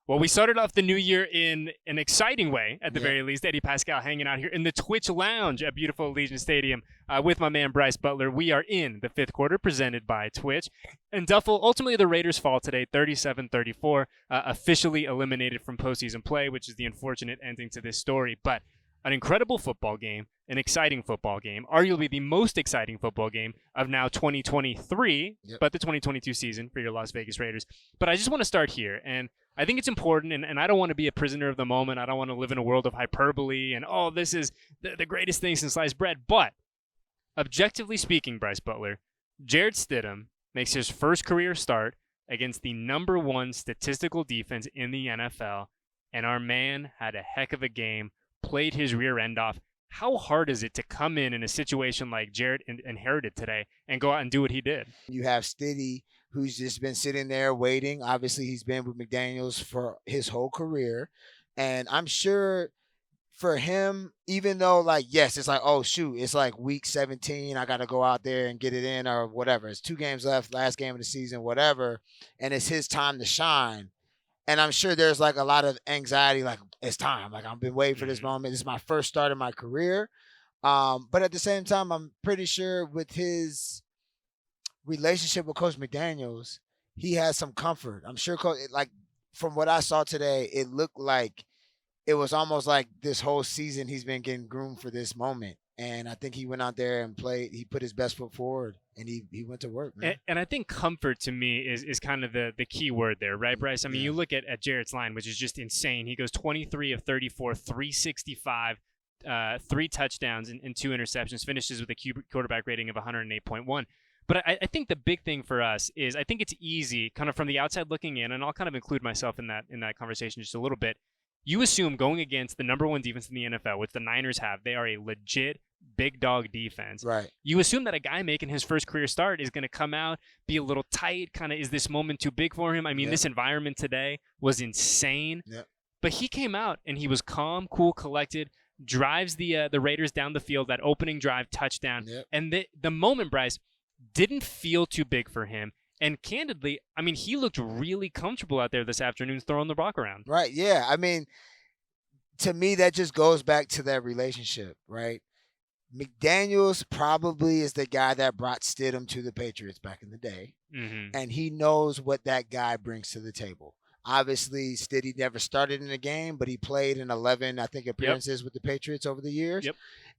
Well, we started off the new year in an exciting way, at the very least. Eddie Paskal hanging out here in the Twitch Lounge at beautiful Allegiant Stadium with my man Brice Butler. We are in the fifth quarter, presented by Twitch. And Duffel, ultimately the Raiders fall today, 37-34, officially eliminated from postseason play, which is the unfortunate ending to this story. But an incredible football game, an exciting football game, arguably the most exciting football game of now 2023, but the 2022 season for your Las Vegas Raiders. But I just want to start here, and I think it's important, and I don't want to be a prisoner of the moment. I don't want to live in a world of hyperbole and, oh, this is the greatest thing since sliced bread. But objectively speaking, Brice Butler, Jarrett Stidham makes his first career start against the number one statistical defense in the NFL, and our man had a heck of a game, played his rear end off. How hard is it to come in a situation like Jarrett inherited today and go out and do what he did? You have Stiddy, who's just been sitting there waiting. Obviously, he's been with McDaniels for his whole career. And I'm sure for him, even though, yes, it's like, oh, shoot, it's like week 17. I got to go out there and get it in or whatever. It's 2 games left, last game of the season, whatever. And it's his time to shine. And I'm sure there's a lot of anxiety, it's time. I've been waiting for this moment. This is my first start in my career. But at the same time, I'm pretty sure with his relationship with Coach McDaniels, he has some comfort. I'm sure, from what I saw today, it looked like it was almost like this whole season he's been getting groomed for this moment. And I think he went out there and played. He put his best foot forward, and he went to work, man. And I think comfort to me is kind of the key word there, right, Brice? I mean, you look at Jarrett's line, which is just insane. He goes 23 of 34, 365, 3 touchdowns and 2 interceptions, finishes with a quarterback rating of 108.1. But I think the big thing for us is I think it's easy, kind of from the outside looking in, and I'll kind of include myself in that conversation just a little bit. You assume going against the number one defense in the NFL, which the Niners have, they are a legit big dog defense. Right. You assume that a guy making his first career start is going to come out, be a little tight, kind of is this moment too big for him? I mean, this environment today was insane. But he came out and he was calm, cool, collected, drives the Raiders down the field, that opening drive touchdown. And the moment, Brice, didn't feel too big for him. And candidly, I mean, he looked really comfortable out there this afternoon throwing the rock around. Right, yeah. I mean, to me, that just goes back to that relationship, right? McDaniels probably is the guy that brought Stidham to the Patriots back in the day. And he knows what that guy brings to the table. Obviously, Stiddy never started in a game, but he played in 11, I think, appearances with the Patriots over the years.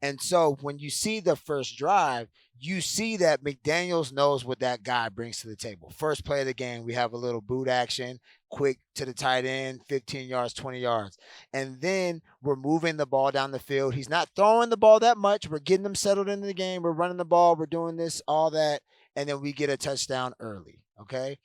And so when you see the first drive, you see that McDaniels knows what that guy brings to the table. First play of the game, we have a little boot action, quick to the tight end, 15 yards, 20 yards. And then we're moving the ball down the field. He's not throwing the ball that much. We're getting them settled into the game. We're running the ball. We're doing this, all that. And then we get a touchdown early, okay?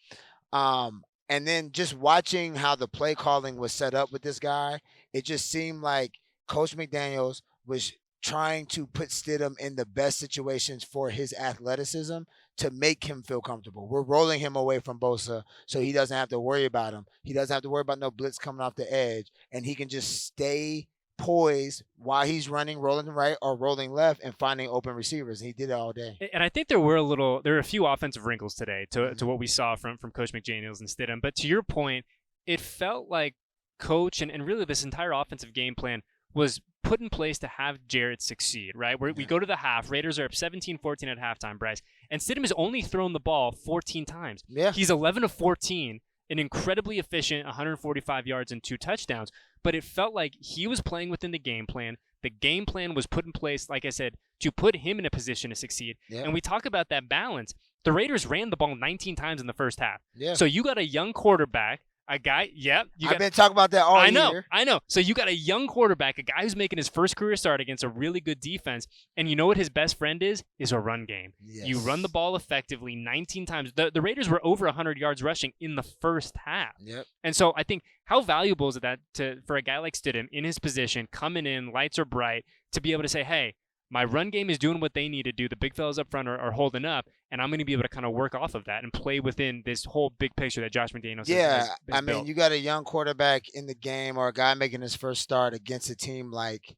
And then just watching how the play calling was set up with this guy, it just seemed like Coach McDaniels was trying to put Stidham in the best situations for his athleticism to make him feel comfortable. We're rolling him away from Bosa so he doesn't have to worry about him. He doesn't have to worry about no blitz coming off the edge, and he can just stay poised while he's running, rolling right or rolling left, and finding open receivers. And he did it all day. And I think there were a few offensive wrinkles today to what we saw from Coach McDaniels and Stidham. But to your point, it felt like Coach and really this entire offensive game plan was put in place to have Jarrett succeed, right? We go to the half. Raiders are up 17-14 at halftime, Brice. And Stidham has only thrown the ball 14 times. He's 11 of 14, an incredibly efficient 145 yards and 2 touchdowns. But it felt like he was playing within the game plan. The game plan was put in place, like I said, to put him in a position to succeed. And we talk about that balance. The Raiders ran the ball 19 times in the first half. So you got a young quarterback, a guy, I've been talking about that all year. I know. So you got a young quarterback, a guy who's making his first career start against a really good defense, and you know what his best friend is a run game. You run the ball effectively 19 times. The Raiders were over 100 yards rushing in the first half. And so I think how valuable is that for a guy like Stidham in his position, coming in, lights are bright, to be able to say, hey, my run game is doing what they need to do. The big fellas up front are holding up, and I'm going to be able to kind of work off of that and play within this whole big picture that Josh McDaniels has I mean, built. You got a young quarterback in the game or a guy making his first start against a team like,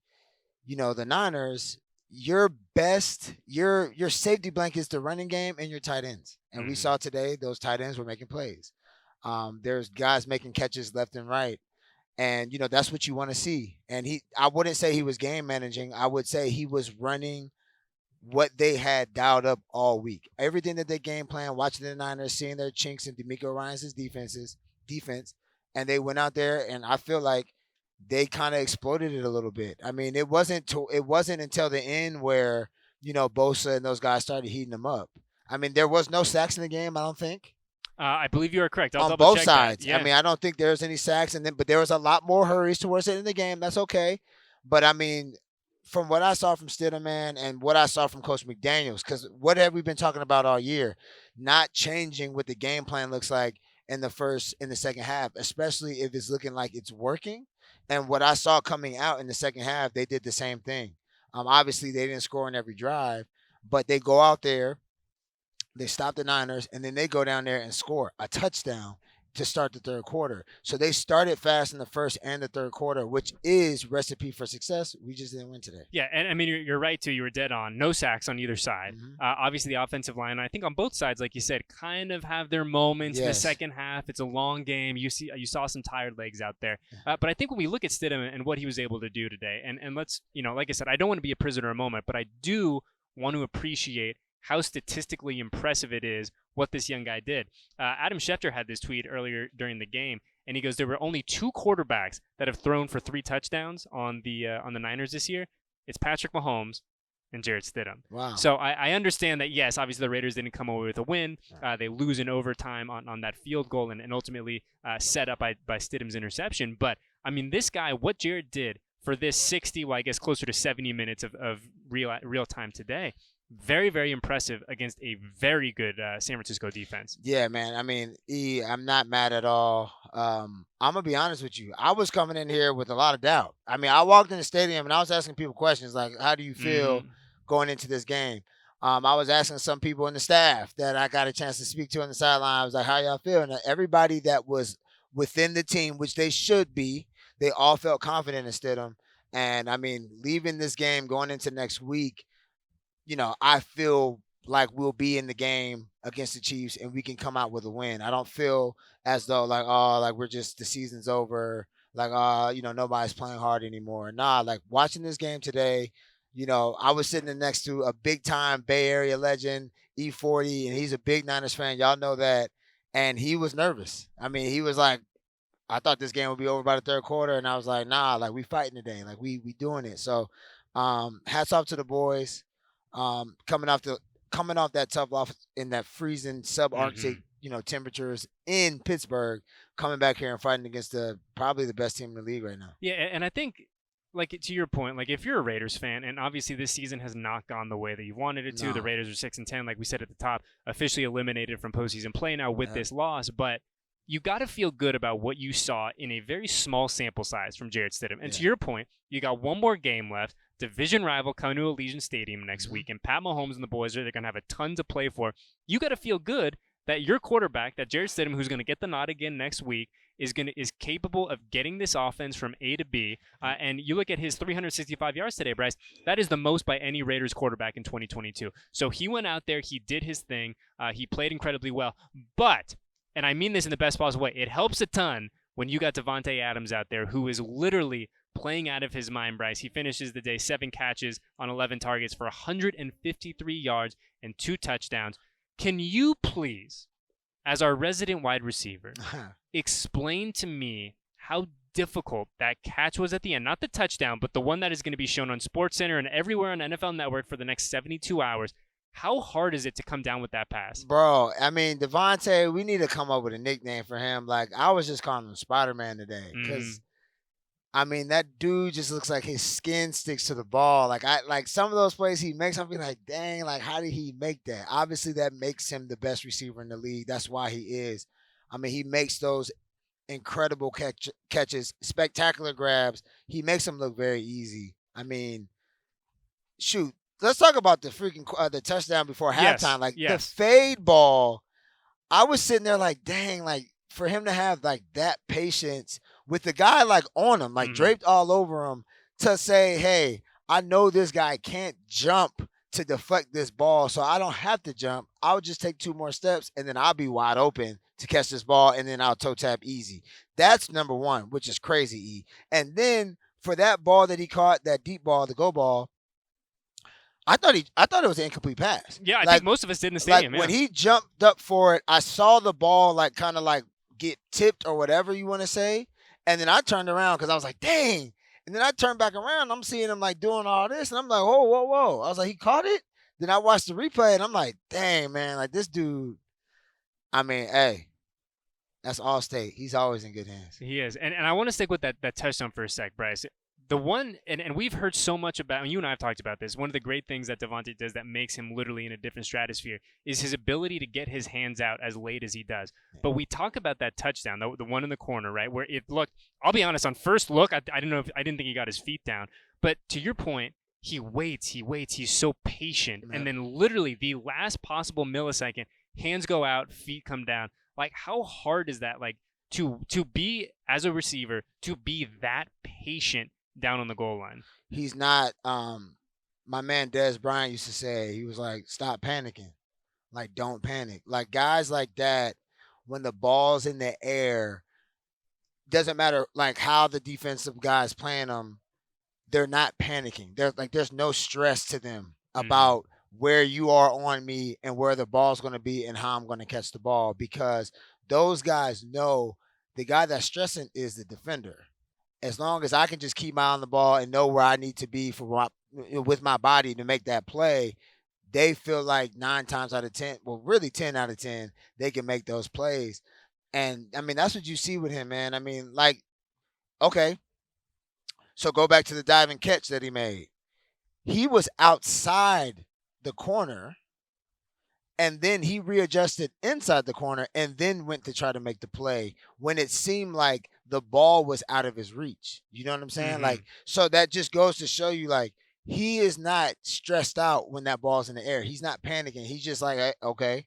the Niners. Your safety blanket is the running game and your tight ends. And we saw today those tight ends were making plays. There's guys making catches left and right. And, that's what you want to see. And I wouldn't say he was game managing. I would say he was running what they had dialed up all week. Everything that they game plan, watching the Niners, seeing their chinks in D'Amico Ryans' defense, and they went out there, and I feel like they kind of exploded it a little bit. I mean, it wasn't until the end where, Bosa and those guys started heating them up. I mean, there was no sacks in the game, I don't think. I believe you are correct. I'll on double both check sides. that. Yeah. I mean, I don't think there's any sacks, but there was a lot more hurries towards it in the game. That's okay. But I mean, from what I saw from Stidham, man, and what I saw from Coach McDaniels, because what have we been talking about all year? Not changing what the game plan looks like in the second half, especially if it's looking like it's working. And what I saw coming out in the second half, they did the same thing. Obviously, they didn't score on every drive, but they go out there, they stop the Niners, and then they go down there and score a touchdown to start the third quarter. So they started fast in the first and the third quarter, which is recipe for success. We just didn't win today. Yeah, and I mean, you're right, too. You were dead on. No sacks on either side. Mm-hmm. Obviously, the offensive line, I think on both sides, like you said, kind of have their moments in the second half. It's a long game. You saw some tired legs out there. But I think when we look at Stidham and what he was able to do today, and let's, like I said, I don't want to be a prisoner a moment, but I do want to appreciate how statistically impressive it is what this young guy did. Adam Schefter had this tweet earlier during the game, and he goes, there were only 2 quarterbacks that have thrown for 3 touchdowns on the Niners this year. It's Patrick Mahomes and Jarrett Stidham. Wow. So I understand that, yes, obviously the Raiders didn't come away with a win. They lose in overtime on that field goal and ultimately set up by Stidham's interception. But, I mean, this guy, what Jarrett did for this 60, well, I guess closer to 70 minutes of real time today, very, very impressive against a very good San Francisco defense. Yeah, man. I mean, I'm not mad at all. I'm going to be honest with you. I was coming in here with a lot of doubt. I mean, I walked in the stadium and I was asking people questions like, how do you feel going into this game? I was asking some people in the staff that I got a chance to speak to on the sideline. I was like, how y'all feel? And everybody that was within the team, which they should be, they all felt confident in Stidham. And, I mean, leaving this game, going into next week, I feel like we'll be in the game against the Chiefs and we can come out with a win. I don't feel as though we're just, the season's over. Nobody's playing hard anymore. Nah, like watching this game today, I was sitting next to a big time Bay Area legend, E40, and he's a big Niners fan. Y'all know that. And he was nervous. I mean, he was like, I thought this game would be over by the third quarter. And I was like, nah, like we fighting today. Like we doing it. So hats off to the boys. Coming off that tough loss in that freezing subarctic, temperatures in Pittsburgh, coming back here and fighting against probably the best team in the league right now. Yeah, and I think, like to your point, like if you're a Raiders fan, and obviously this season has not gone the way that you wanted it to. The Raiders are 6-10, like we said at the top, officially eliminated from postseason play now with this loss, but you got to feel good about what you saw in a very small sample size from Jarrett Stidham. And to your point, you got one more game left. Division rival coming to Allegiant Stadium next week, and Pat Mahomes and the boys they're going to have a ton to play for. You got to feel good that your quarterback, that Jarrett Stidham, who's going to get the nod again next week, is capable of getting this offense from A to B. And you look at his 365 yards today, Brice. That is the most by any Raiders quarterback in 2022. So he went out there, he did his thing, he played incredibly well. But, and I mean this in the best possible way, it helps a ton when you got Davante Adams out there, who is literally playing out of his mind, Brice. He finishes the day 7 catches on 11 targets for 153 yards and 2 touchdowns. Can you please, as our resident wide receiver, explain to me how difficult that catch was at the end? Not the touchdown, but the one that is going to be shown on SportsCenter and everywhere on NFL Network for the next 72 hours. How hard is it to come down with that pass? Bro, I mean, Davante, we need to come up with a nickname for him. Like, I was just calling him Spider-Man today because I mean, that dude just looks like his skin sticks to the ball. Like some of those plays he makes, I'm like, dang, like how did he make that? Obviously, that makes him the best receiver in the league. That's why he is. I mean, he makes those incredible catches, spectacular grabs. He makes them look very easy. I mean, shoot, let's talk about the freaking the touchdown before halftime. The fade ball. I was sitting there like, dang, like for him to have like that patience with the guy like on him, like draped all over him, to say, hey, I know this guy can't jump to deflect this ball, so I don't have to jump. I'll just take 2 more steps, and then I'll be wide open to catch this ball, and then I'll toe tap easy. That's number one, which is crazy, E. And then for that ball that he caught, that deep ball, the go ball, I thought it was an incomplete pass. Yeah, I think most of us did in the stadium. When he jumped up for it, I saw the ball kind of get tipped or whatever you want to say, and then I turned around because I was like, dang. And then I turned back around. I'm seeing him doing all this, and I'm like, whoa, whoa, whoa. I was like, he caught it. Then I watched the replay, and I'm like, dang, man, this dude. I mean, hey, that's All-State. He's always in good hands. He is, and I want to stick with that touchdown for a sec, Brice. The one, and we've heard so much about, and you and I have talked about this, one of the great things that Davante does that makes him literally in a different stratosphere is his ability to get his hands out as late as he does. But we talk about that touchdown, the one in the corner, right, where it looked, I'll be honest, on first look, I didn't think he got his feet down. But to your point, he waits, he's so patient. And then literally the last possible millisecond, hands go out, feet come down. How hard is that, to be, as a receiver, to be that patient down on the goal line? He's not. My man Dez Bryant used to say, he was like, stop panicking. Don't panic. Guys like that, when the ball's in the air, doesn't matter how the defensive guys playing them, they're not panicking. There's no stress to them about where you are on me and where the ball's going to be and how I'm going to catch the ball, because those guys know the guy that's stressing is the defender. As long as I can just keep my eye on the ball and know where I need to be with my body to make that play, they feel like 9 times out of 10, well, really 10 out of 10, they can make those plays. And, I mean, that's what you see with him, man. I mean, okay, so go back to the diving catch that he made. He was outside the corner, and then he readjusted inside the corner and then went to try to make the play when it seemed like the ball was out of his reach. You know what I'm saying? So that just goes to show you, he is not stressed out when that ball's in the air. He's not panicking. He's just like, okay,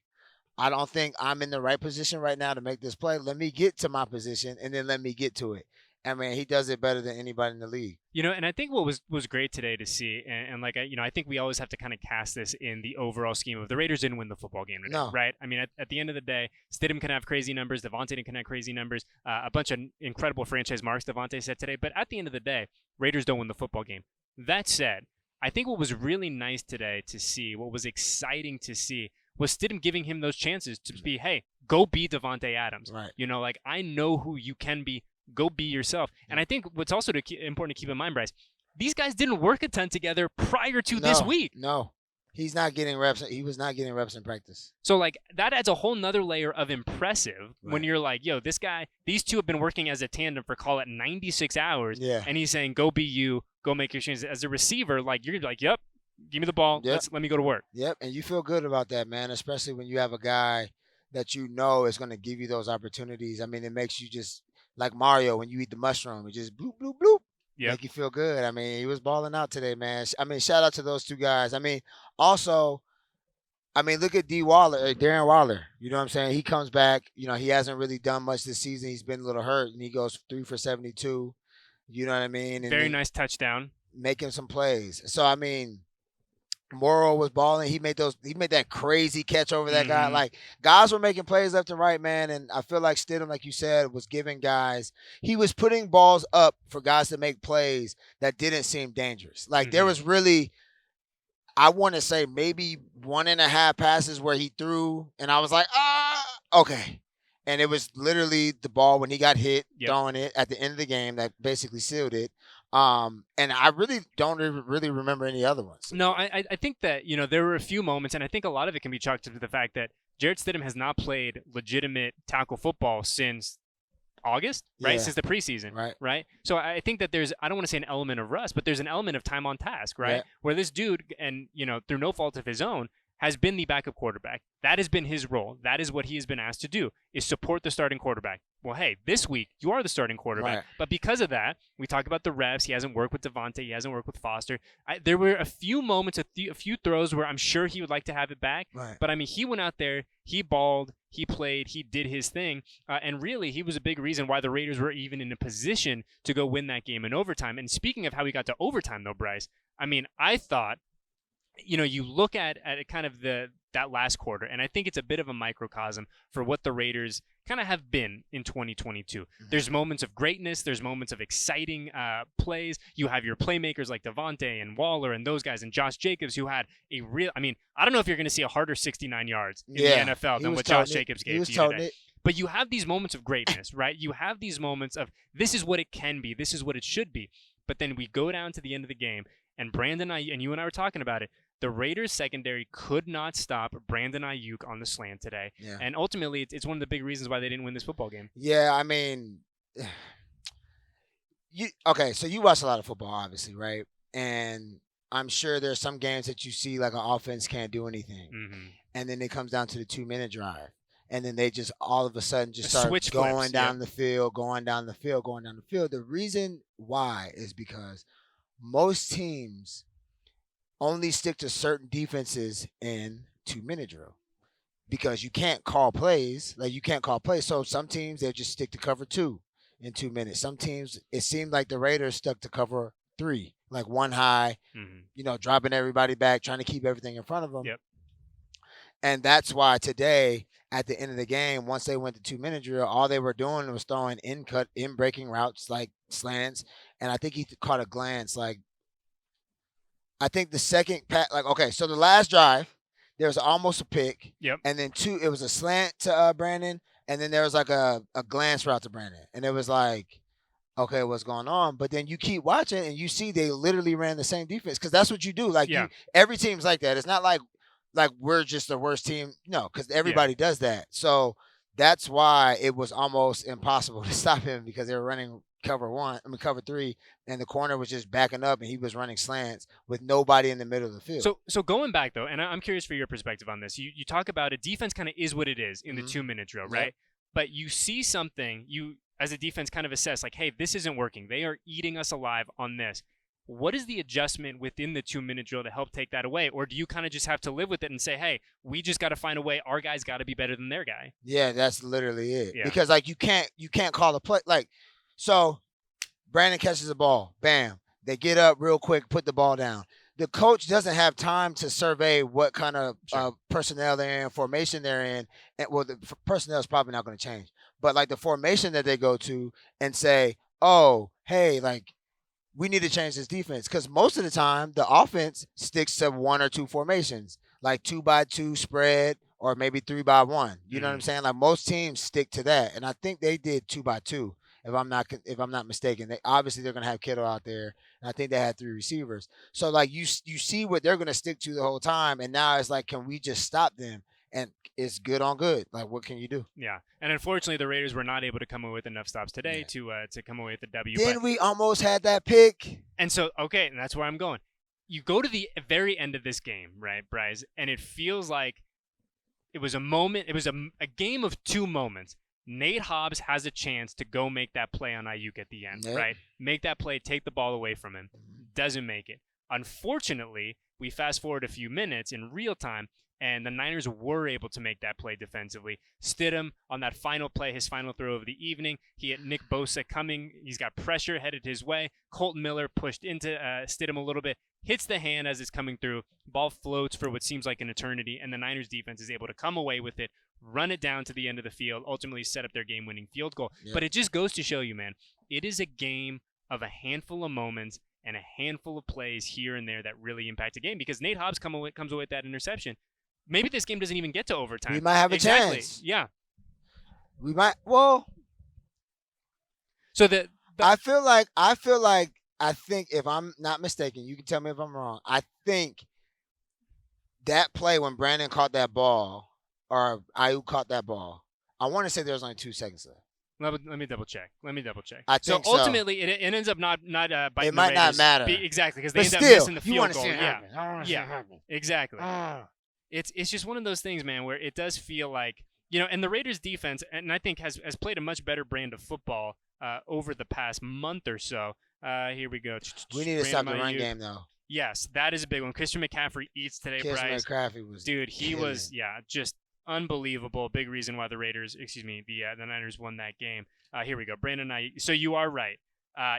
I don't think I'm in the right position right now to make this play. Let me get to my position, and then let me get to it. I mean, he does it better than anybody in the league. And I think what was great today to see, and I think we always have to kind of cast this in the overall scheme of the Raiders didn't win the football game today, right? I mean, at the end of the day, Stidham can have crazy numbers, Davante can have crazy numbers, a bunch of incredible franchise marks Davante said today, but at the end of the day, Raiders don't win the football game. That said, I think what was really nice today to see, what was exciting to see, was Stidham giving him those chances to be, hey, go be Davante Adams. Right. I know who you can be. Go be yourself. And I think what's also important to keep in mind, Brice, these guys didn't work a ton together prior to this week. No. He's not getting reps. He was not getting reps in practice. So, that adds a whole nother layer of impressive when you're like, yo, these two have been working as a tandem for, call it, 96 hours. Yeah. And he's saying, go be you, go make your changes. As a receiver, you're like, yep, give me the ball. Yep. Let me go to work. Yep. And you feel good about that, man, especially when you have a guy that you know is going to give you those opportunities. I mean, it makes you just, like Mario, when you eat the mushroom, it just bloop, bloop, bloop. Yep. Make you feel good. I mean, he was balling out today, man. I mean, shout out to those two guys. I mean, also, look at Darren Waller. You know what I'm saying? He comes back. He hasn't really done much this season. He's been a little hurt, and he goes 3 for 72. You know what I mean? And very nice touchdown. Making some plays. So, I mean, Morrow was balling. He made that crazy catch over that guy. Guys were making plays left and right, man. And I feel like Stidham, like you said, was giving guys. He was putting balls up for guys to make plays that didn't seem dangerous. There was really, I want to say maybe 1.5 passes where he threw, and I was like, okay. And it was literally the ball when he got hit, throwing it at the end of the game that basically sealed it. And I really don't really remember any other ones. No, I think that, there were a few moments, and I think a lot of it can be chalked to the fact that Jarrett Stidham has not played legitimate tackle football since August, right? Yeah. Since the preseason, right? So I think that there's, I don't want to say an element of rust, but there's an element of time on task, right? Yeah. Where this dude, and, through no fault of his own, has been the backup quarterback. That has been his role. That is what he has been asked to do, is support the starting quarterback. Well, hey, this week, you are the starting quarterback. Right. But because of that, we talk about the reps. He hasn't worked with Davante. He hasn't worked with Foster. There were a few moments, a few throws where I'm sure he would like to have it back. Right. But, he went out there. He balled. He played. He did his thing. And really, he was a big reason why the Raiders were even in a position to go win that game in overtime. And speaking of how we got to overtime, though, Brice, I thought, you look at kind of the that last quarter. And I think it's a bit of a microcosm for what the Raiders kind of have been in 2022. There's moments of greatness. There's moments of exciting plays. You have your playmakers like Devontae and Waller and those guys and Josh Jacobs who had a real – I mean, I don't know if you're going to see a harder 69 yards in the NFL than what Josh Jacobs gave to you today. But you have these moments of greatness, right? You have these moments of this is what it can be. This is what it should be. But then we go down to the end of the game, and Brandon Ayuk, and you and I were talking about it, the Raiders secondary could not stop Brandon Ayuk on the slant today. Yeah. And ultimately, it's one of the big reasons why they didn't win this football game. Yeah, I mean, so you watch a lot of football, obviously, right? And I'm sure there's some games that you see like an offense can't do anything. Mm-hmm. And then it comes down to the 2-minute drive. And then they just all of a sudden just start going down the field, going down the field. The reason why is because most teams only stick to certain defenses in 2-minute drill because you can't call plays. So some teams, they just stick to cover 2 in 2 minutes. Some teams, it seemed like the Raiders stuck to cover 3, like one high, dropping everybody back, trying to keep everything in front of them. Yep. And that's why today, at the end of the game, once they went to 2-minute drill, all they were doing was throwing in breaking routes like slants. And I think he caught a glance. Like, I think the second so the last drive, there was almost a pick. Yep. And then it was a slant to Brandon. And then there was like a glance route to Brandon. And it was like, okay, what's going on? But then you keep watching and you see they literally ran the same defense because that's what you do. Like, every team's like that. It's not like we're just the worst team. No, because everybody does that. So that's why it was almost impossible to stop him because they were running cover 3, and the corner was just backing up and he was running slants with nobody in the middle of the field. So going back though, and I'm curious for your perspective on this. You talk about a defense kind of is what it is in the 2-minute drill, right? Yep. But you see something, you as a defense kind of assess like, hey, this isn't working. They are eating us alive on this. What is the adjustment within the 2-minute drill to help take that away? Or do you kind of just have to live with it and say, hey, we just got to find a way. Our guy's got to be better than their guy. Yeah, that's literally it. Yeah. Because like you can't call a play. Like, so Brandon catches the ball. Bam. They get up real quick, put the ball down. The coach doesn't have time to survey what kind of personnel they're in, formation they're in. And, well, the personnel is probably not going to change. But like the formation that they go to and say, oh, hey, like, we need to change this defense because most of the time the offense sticks to 1 or 2 formations, like 2x2 spread or maybe 3x1. You know what I'm saying? Like most teams stick to that, and I think they did 2x2 if I'm not mistaken. They're going to have Kittle out there, and I think they had 3 receivers. So like you see what they're going to stick to the whole time, and now it's like, can we just stop them? And it's good on good. Like, what can you do? Yeah. And unfortunately, the Raiders were not able to come away with enough stops today to come away with the W. Then we almost had that pick. And so, okay, and that's where I'm going. You go to the very end of this game, right, Brice, and it feels like it was a moment. It was a game of 2 moments. Nate Hobbs has a chance to go make that play on Ayuk at the end, right? Make that play, take the ball away from him. Doesn't make it. Unfortunately, we fast forward a few minutes in real time, and the Niners were able to make that play defensively. Stidham on that final play, his final throw of the evening, he had Nick Bosa coming. He's got pressure headed his way. Colton Miller pushed into Stidham a little bit, hits the hand as it's coming through. Ball floats for what seems like an eternity, and the Niners defense is able to come away with it, run it down to the end of the field, ultimately set up their game-winning field goal. Yep. But it just goes to show you, man, it is a game of a handful of moments and a handful of plays here and there that really impact a game because Nate Hobbs comes away with that interception. Maybe this game doesn't even get to overtime. We might have a chance. Yeah. We might. Well. So I think if I'm not mistaken, you can tell me if I'm wrong. I think that play when Brandon caught that ball or Ayuk caught that ball, I want to say there was only 2 seconds left. Let me double check. I think so. Ultimately, it ends up not biting. It might not matter. Exactly, because they end up missing the field goal. Yeah. Exactly. It's just one of those things, man, where it does feel like, and the Raiders defense, and I think has played a much better brand of football over the past month or so. Here we go. We need to stop the run game, though. Yes, that is a big one. Christian McCaffrey eats today, Brice. Christian McCaffrey was he was just unbelievable. Big reason why the Niners won that game. Here we go. Brandon Ayuk. So you are right.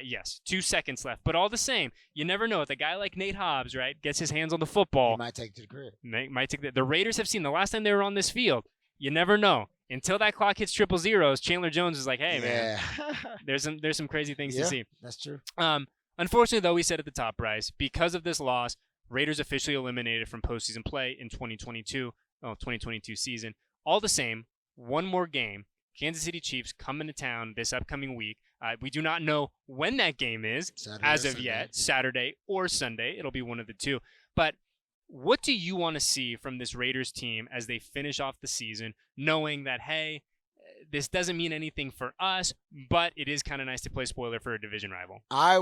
Yes, 2 seconds left. But all the same, you never know. If a guy like Nate Hobbs, right, gets his hands on the football, he might take it to the crib. Might take the Raiders have seen the last time they were on this field. You never know. Until that clock hits triple zeros, Chandler Jones is like, hey, man, there's some crazy things to see. That's true. Unfortunately, though, we said at the top, Brice, because of this loss, Raiders officially eliminated from postseason play in 2022 season. All the same, one more game. Kansas City Chiefs come into town this upcoming week. We do not know when that game is as of yet, Saturday or Sunday. It'll be one of the two. But what do you want to see from this Raiders team as they finish off the season, knowing that, hey, this doesn't mean anything for us, but it is kind of nice to play spoiler for a division rival? I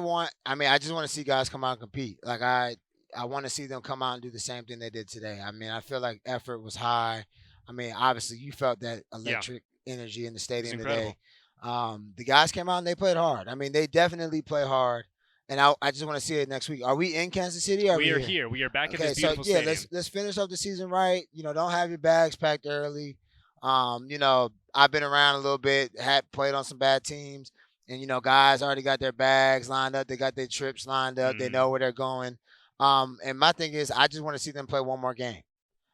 just want to see guys come out and compete. Like, I want to see them come out and do the same thing they did today. I mean, I feel like effort was high. I mean, obviously, you felt that electric energy in the stadium today. The guys came out and they played hard. I mean, they definitely play hard. And I just want to see it next week. Are we in Kansas City? We are here. We are back at this beautiful stadium. Let's finish up the season right. Don't have your bags packed early. I've been around a little bit, played on some bad teams, and guys already got their bags lined up. They got their trips lined up. They know where they're going. And my thing is, I just want to see them play one more game.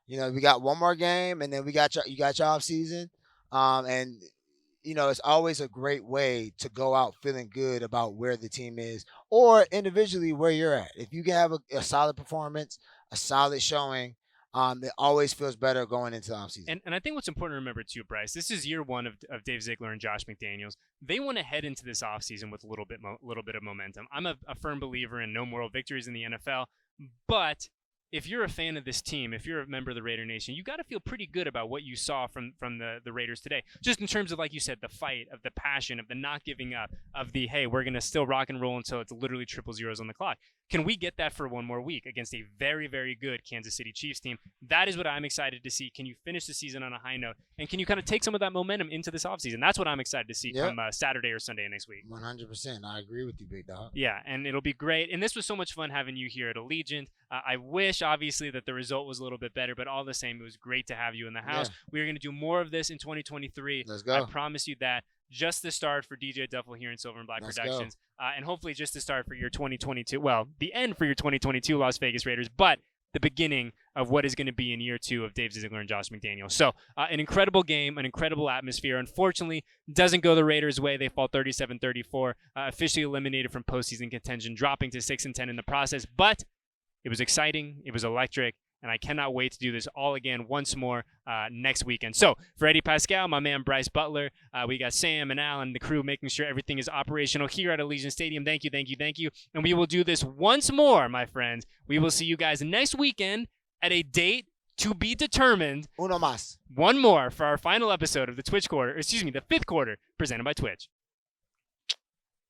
We got one more game, and then you got your off season. And it's always a great way to go out feeling good about where the team is, or individually where you're at. If you can have a solid performance, a solid showing, it always feels better going into the offseason. And I think what's important to remember too, Brice, this is year one of Dave Ziegler and Josh McDaniels. They want to head into this offseason with a little bit of momentum. I'm a firm believer in no moral victories in the NFL, but if you're a fan of this team, if you're a member of the Raider Nation, you got to feel pretty good about what you saw from the Raiders today. Just in terms of, like you said, the fight, of the passion, of the not giving up, of the, hey, we're going to still rock and roll until it's literally triple zeros on the clock. Can we get that for one more week against a very, very good Kansas City Chiefs team? That is what I'm excited to see. Can you finish the season on a high note? And can you kind of take some of that momentum into this offseason? That's what I'm excited to see come Saturday or Sunday next week. 100%. I agree with you, big dog. Yeah, and it'll be great. And this was so much fun having you here at Allegiant. I wish, obviously, that the result was a little bit better, but all the same, it was great to have you in the house. Yeah. We're going to do more of this in 2023. Let's go. I promise you that. Just the start for DJ Duffel here in Silver and Black Productions. And hopefully just the start for your 2022. Well, the end for your 2022 Las Vegas Raiders, but the beginning of what is going to be in year two of Dave Ziegler and Josh McDaniels. So an incredible game, an incredible atmosphere. Unfortunately, doesn't go the Raiders' way. They fall 37-34, officially eliminated from postseason contention, dropping to 6-10 in the process. But it was exciting. It was electric. And I cannot wait to do this all again once more next weekend. So for Eddie Paskal, my man Brice Butler, we got Sam and Al and the crew making sure everything is operational here at Allegiant Stadium. Thank you. And we will do this once more, my friends. We will see you guys next weekend at a date to be determined. Uno más. One more for our final episode of the Fifth Quarter presented by Twitch.